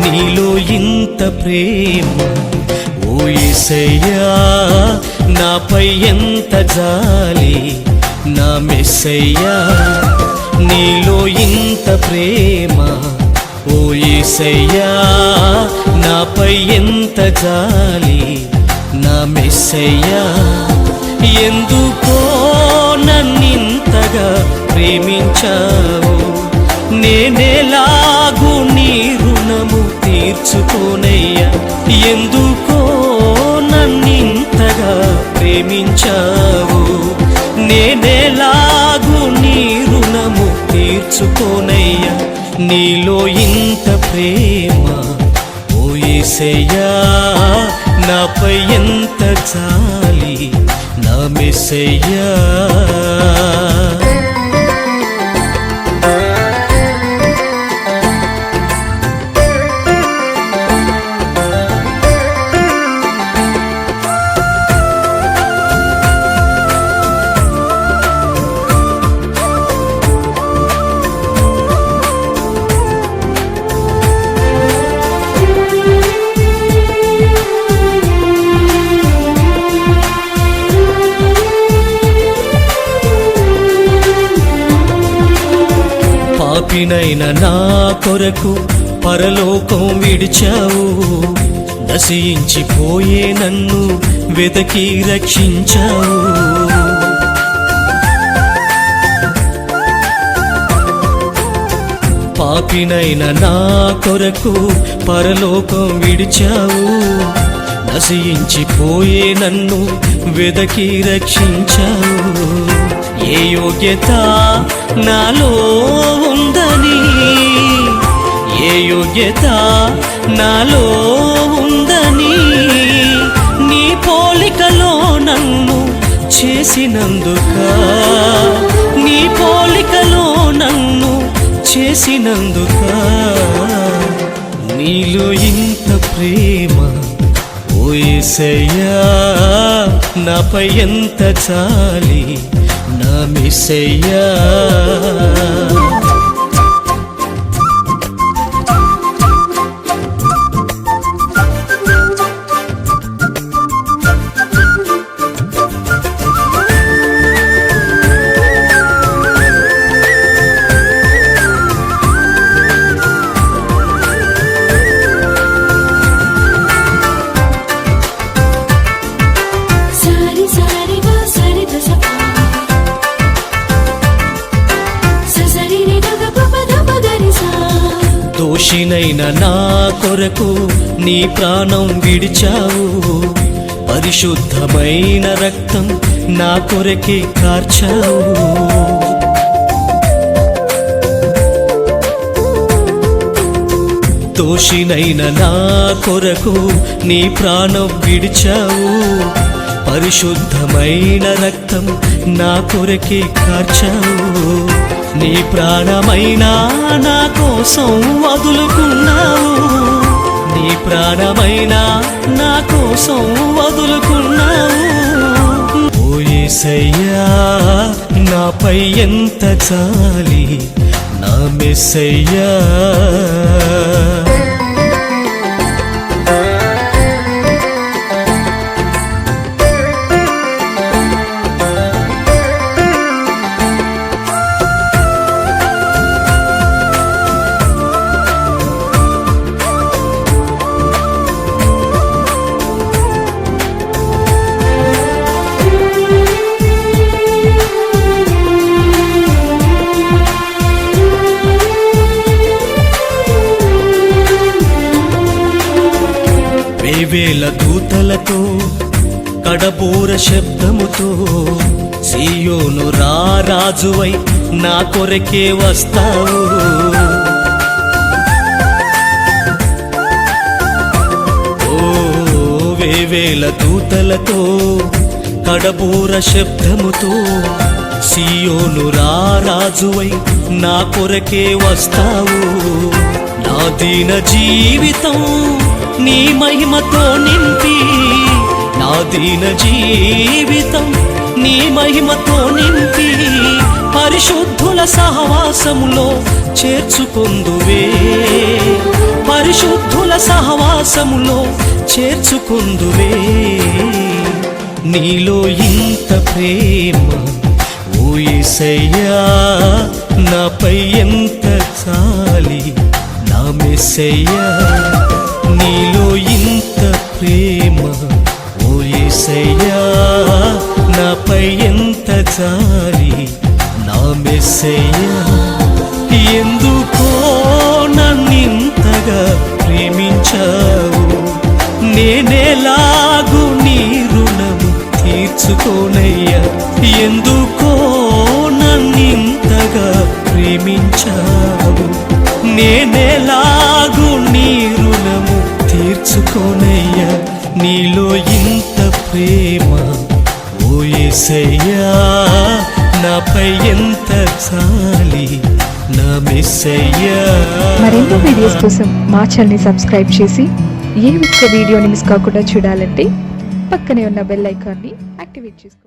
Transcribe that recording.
నీలో ఇంత ప్రేమ ఓ యేసయ్యా, నాపై ఎంత జాలి నా మెస్సయ్యా. నీలో ఇంత ప్రేమ ఓ యేసయ్యా, నాపై ఎంత జాలి నా మెస్సయ్యా. ఎందుకో నన్నింతగా ప్రేమించావు, నేనెలాగూ నీ రుణము తీర్చుకోనయ్యా. ఎందుకో నన్నింతగా ప్రేమించావు, నేనెలాగూ నీ రుణము తీర్చుకోనయ్యా. నీలో ఇంత ప్రేమ ఓ యేసయ్యా, నాపై ఎంత జాలి నా మెస్సయ్యా. పాపినైన నా కొరకు పరలోకం విడిచావు, నశించిపోయే నన్ను వెదకి రక్షించావు. పాపినైన నా కొరకు పరలోకం విడిచావు, నశించిపోయే నన్ను వెదకి రక్షించావు. ఏ యోగ్యత నాలో ఉందని, ఏ యోగ్యత నాలో ఉందని నీ పోలికలో నన్ను చేసినందుక, నీ పోలికలో నన్ను చేసినందుక. నీలో ఇంత ప్రేమ ఓ యేసయ్యా, నాపై ఎంత జాలి నా మెస్సయ్యా. దోషినైన నా కొరకు నీ ప్రాణం విడిచావు, పరిశుద్ధమైన రక్తం నా కొరకే కార్చావు. దోషినైన నా కొరకు నీ ప్రాణం విడిచావు, పరిశుద్ధమైన రక్తం నా కొరకే కార్చావు. నీ ప్రాణమైనా నా కోసం వదులుకున్నావు, నీ ప్రాణమైనా నా కోసం వదులుకున్నావు. ఓ యేసయ్యా, నాపై ఎంత జాలి నా మెస్సయ్యా. వేవేల దూతలతో కడబోర శబ్దముతో సీయోను రారాజువై నా కొరకే వస్తావు. ఓ వేవేల దూతలతో కడబోర శబ్దముతో సీయోను రారాజువై నా కొరకే వస్తావు. నా దీన జీవితం నీ మహిమతో నింపి, నా దీన జీవితం నీ మహిమతో నింపి, పరిశుద్ధుల సహవాసములో చేర్చుకొందువే, పరిశుద్ధుల సహవాసములో చేర్చుకుందువే. నీలో ఇంత ప్రేమ ఓ యేసయ్యా, నాపై ఎంత చాలి నా మెస్సయ్యా. నీలో ఇంత ప్రేమ ఓ యేసయ్యా, నాపై ఎంత చాలి నా మెస్సయ్యా. ఎందుకో నన్నింతగా ప్రేమించావు, నేనేలాగు నీ రుణము తీర్చుకోనయ్యా. ఎందుకో నన్నింతగా ప్రేమించావు, నేనేలాగు నీ రుణము తీర్చుకోనయ్యా. నీలో ఇంత ప్రేమ ఓ యేసయ్యా, నాపై ఎంత చాలి నా మెస్సయ్యా. మరెన్నో వీడియోస్ కోసం మా ఛానల్ని సబ్స్క్రైబ్ చేసి ఏ ఒక్క వీడియోని మిస్ కాకుండా చూడాలంటే పక్కనే ఉన్న బెల్ ఐకాన్ని యాక్టివేట్ చేసుకోండి.